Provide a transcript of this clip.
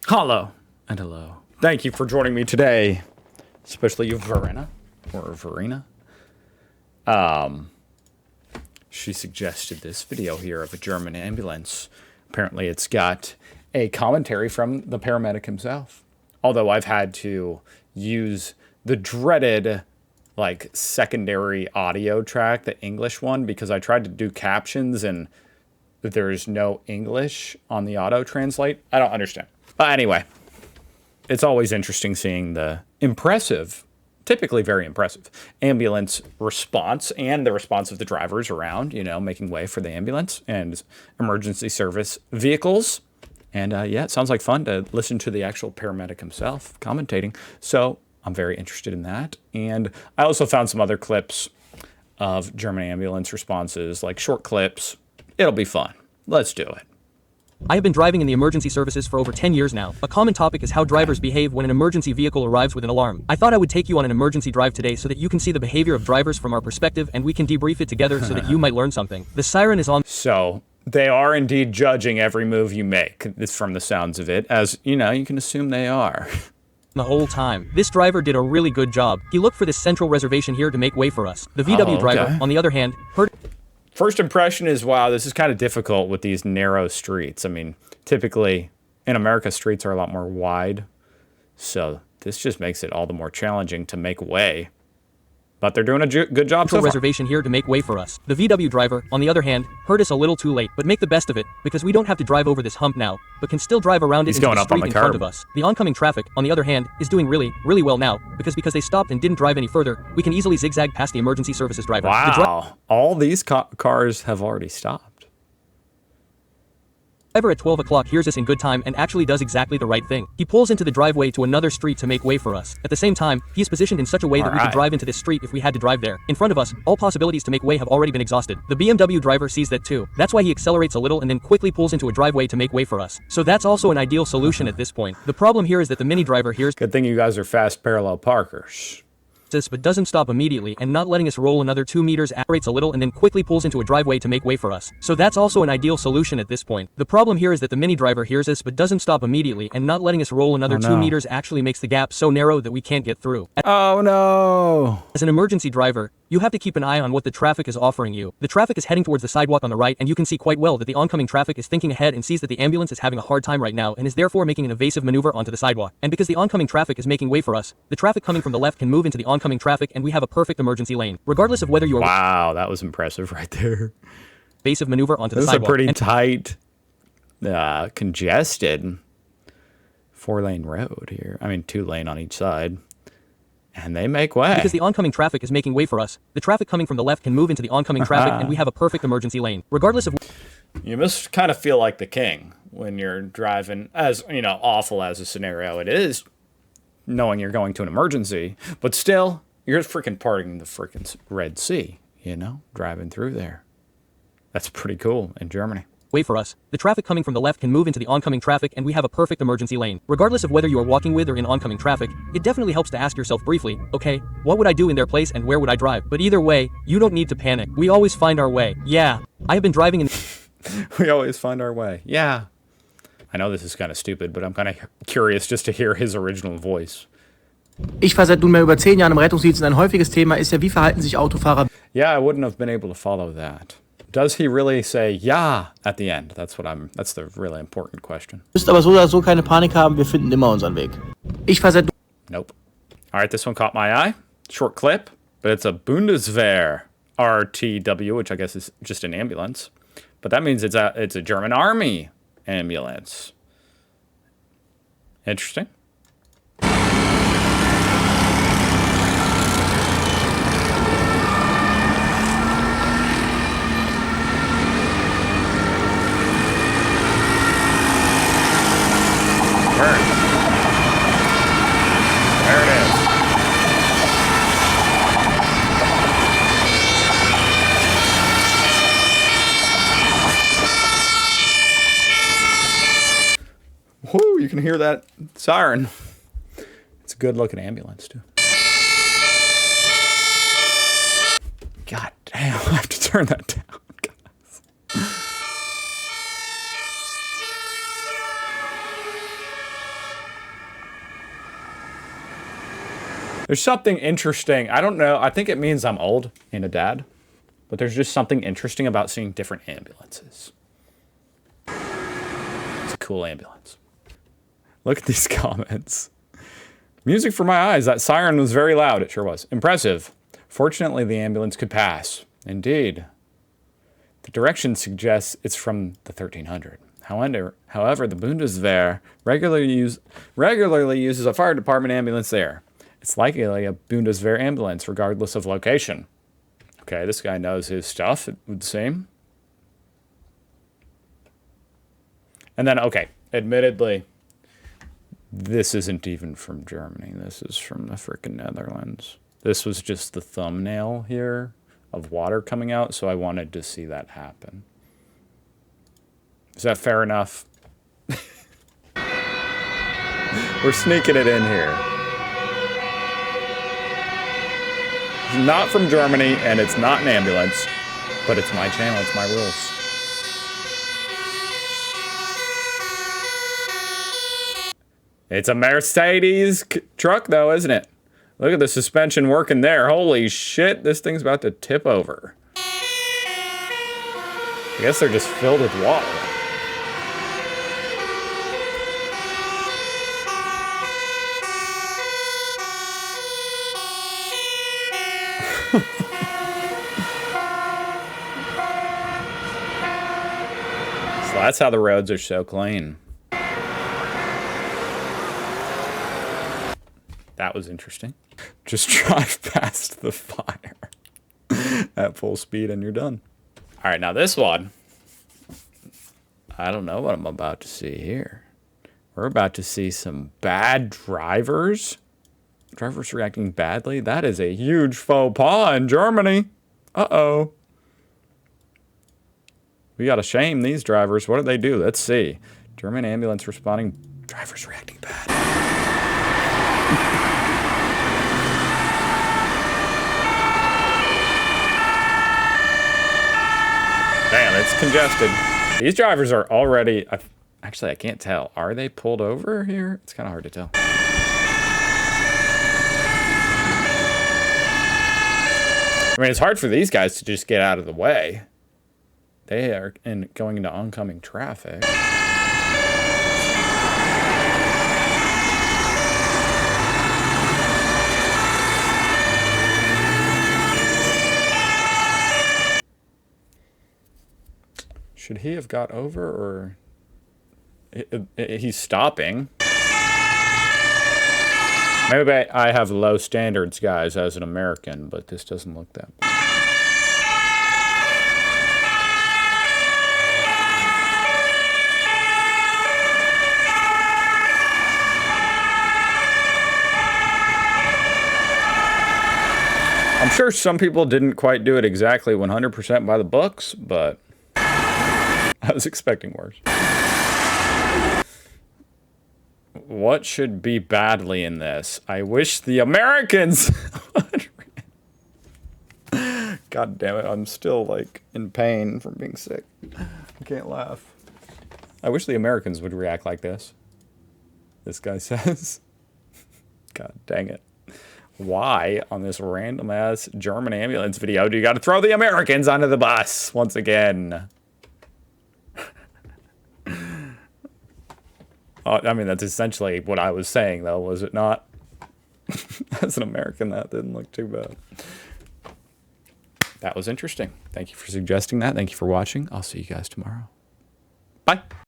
Hello and hello. Thank you for joining me today, especially you, Verena, or Verena. She suggested this video here of a German ambulance. Apparently it's got a commentary from the paramedic himself. Although I've had to use the dreaded, secondary audio track, the English one, because I tried to do captions and there's no English on the auto translate. I don't understand. But anyway, it's always interesting seeing the typically very impressive, ambulance response and the response of the drivers around, making way for the ambulance and emergency service vehicles. And it sounds like fun to listen to the actual paramedic himself commentating. So I'm very interested in that. And I also found some other clips of German ambulance responses, like short clips. It'll be fun. Let's do it. I have been driving in the emergency services for over 10 years now. A common topic is how drivers behave when an emergency vehicle arrives with an alarm. I thought I would take you on an emergency drive today so that you can see the behavior of drivers from our perspective and we can debrief it together so that you might learn something. The siren is on. So they are indeed judging every move you make. It's from the sounds of it, as you can assume they are. The whole time. This driver did a really good job. He looked for this central reservation here to make way for us. The VW driver, on the other hand, heard. First impression is, wow, this is kind of difficult with these narrow streets. I mean, typically in America, streets are a lot more wide. So this just makes it all the more challenging to make way. But they're doing a good job so far. Reservation here to make way for us. The VW driver, on the other hand, heard us a little too late, but make the best of it, because we don't have to drive over this hump now, but can still drive around it into the street in front of us. The oncoming traffic, on the other hand, is doing really, really well now, because they stopped and didn't drive any further, we can easily zigzag past the emergency services driver. Wow, all these cars have already stopped. Driver at 12 o'clock hears us in good time and actually does exactly the right thing. He pulls into the driveway to another street to make way for us. At the same time, he is positioned in such a way that we can drive into this street if we had to drive there. In front of us, all possibilities to make way have already been exhausted. The BMW driver sees that too. That's why he accelerates a little and then quickly pulls into a driveway to make way for us. So that's also an ideal solution at this point. The problem here is that the Mini driver hears. Good thing you guys are fast parallel parkers. But doesn't stop immediately and not letting us roll another 2 meters, accelerates a little and then quickly pulls into a driveway to make way for us. So that's also an ideal solution at this point. The problem here is that the Mini driver hears us but doesn't stop immediately and not letting us roll another 2 meters actually makes the gap so narrow that we can't get through. Oh no! As an emergency driver, you have to keep an eye on what the traffic is offering you. The traffic is heading towards the sidewalk on the right and you can see quite well that the oncoming traffic is thinking ahead and sees that the ambulance is having a hard time right now and is therefore making an evasive maneuver onto the sidewalk. And because the oncoming traffic is making way for us, the traffic coming from the left can move into the oncoming traffic and we have a perfect emergency lane. Regardless of whether you're— Wow, that was impressive right there. Evasive maneuver onto the sidewalk. This is a pretty tight, congested 4-lane road here. I mean, 2-lane on each side. And they make way. Because the oncoming traffic is making way for us, the traffic coming from the left can move into the oncoming traffic and we have a perfect emergency lane. Regardless of— You must kind of feel like the king when you're driving, as, awful as a scenario it is, knowing you're going to an emergency, but still, you're freaking parting the freaking Red Sea, driving through there. That's pretty cool in Germany. Way for us, the traffic coming from the left can move into the oncoming traffic and we have a perfect emergency lane. Regardless of whether you are walking with or in oncoming traffic, it definitely helps to ask yourself briefly, okay, what would I do in their place and where would I drive? But either way, you don't need to panic. We always find our way. Yeah, I have been driving in— We always find our way. Yeah. I know this is kind of stupid, but I'm kind of curious just to hear his original voice. Ich fahre seit nunmehr über 10 Jahren im Rettungsdienst und ein häufiges Thema ist ja, wie verhalten sich Autofahrer. Yeah, I wouldn't have been able to follow that. Does he really say ja at the end? That's the really important question. Du musst aber so oder so keine Panik haben, wir finden immer unseren Weg. Ich fahre seit— Nope. All right, this one caught my eye. Short clip, but it's a Bundeswehr RTW, which I guess is just an ambulance. But that means it's a German army ambulance. Interesting. There it is. Whoo, you can hear that siren. It's a good looking ambulance too. God damn, I have to turn that down, guys. There's something interesting. I don't know. I think it means I'm old and a dad. But there's just something interesting about seeing different ambulances. It's a cool ambulance. Look at these comments. Music for my eyes. That siren was very loud. It sure was. Impressive. Fortunately, the ambulance could pass. Indeed. The direction suggests it's from the 1300. However, the Bundeswehr regularly uses a fire department ambulance there. It's likely a Bundeswehr ambulance, regardless of location. Okay, this guy knows his stuff, it would seem. And then, okay, admittedly, this isn't even from Germany. This is from the frickin' Netherlands. This was just the thumbnail here of water coming out, so I wanted to see that happen. Is that fair enough? We're sneaking it in here. It's not from Germany, and it's not an ambulance, but it's my channel, it's my rules. It's a Mercedes truck, though, isn't it? Look at the suspension working there. Holy shit, this thing's about to tip over. I guess they're just filled with water. So that's how the roads are so clean. That was interesting. Just drive past the fire at full speed and you're done. All right, now this one. I don't know what I'm about to see here. We're about to see some bad drivers. Drivers reacting badly. That is a huge faux pas in Germany. Uh-oh. We gotta shame these drivers. What did they do? Let's see. German ambulance responding. Drivers reacting bad. Damn, it's congested. These drivers are already... Actually, I can't tell. Are they pulled over here? It's kind of hard to tell. I mean, it's hard for these guys to just get out of the way. They are going into oncoming traffic. Should he have got over, or he's stopping? Maybe I have low standards, guys, as an American, but this doesn't look that bad. I'm sure some people didn't quite do it exactly 100% by the books, but I was expecting worse. What should be badly in this? I wish the Americans would. God damn it, I'm still like in pain from being sick. I can't laugh. I wish the Americans would react like this. This guy says. God dang it. Why on this random ass German ambulance video do you gotta throw the Americans onto the bus once again? I mean, that's essentially what I was saying, though, was it not? As an American, that didn't look too bad. That was interesting. Thank you for suggesting that. Thank you for watching. I'll see you guys tomorrow. Bye.